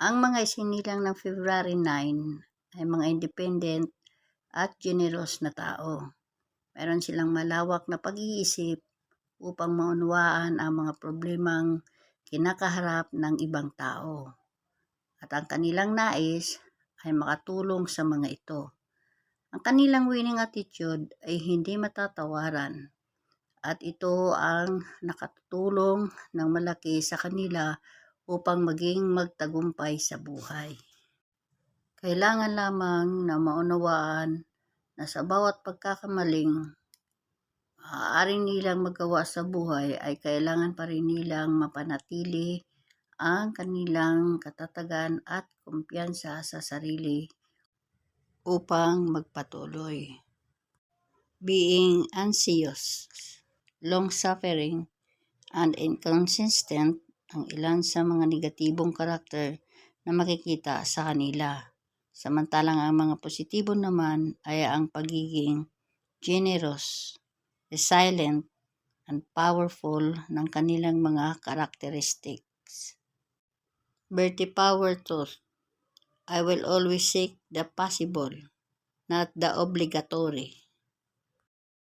Ang mga isinilang ng February 9 ay mga independent at generous na tao. Meron silang malawak na pag-iisip upang maunawaan ang mga problemang kinakaharap ng ibang tao. At ang kanilang nais ay makatulong sa mga ito. Ang kanilang winning attitude ay hindi matatawaran at ito ang nakatutulong ng malaki sa kanila upang maging magtagumpay sa buhay. Kailangan lamang na maunawaan na sa bawat pagkakamaling maaari nilang magawa sa buhay ay kailangan pa rin nilang mapanatili ang kanilang katatagan at kumpiyansa sa sarili upang magpatuloy. Being anxious, long-suffering, and inconsistent ang ilan sa mga negatibong karakter na makikita sa kanila. Samantalang ang mga positibo naman ay ang pagiging generous, resilient, and powerful ng kanilang mga characteristics. Bertie Power Truth: I will always seek the possible, not the obligatory.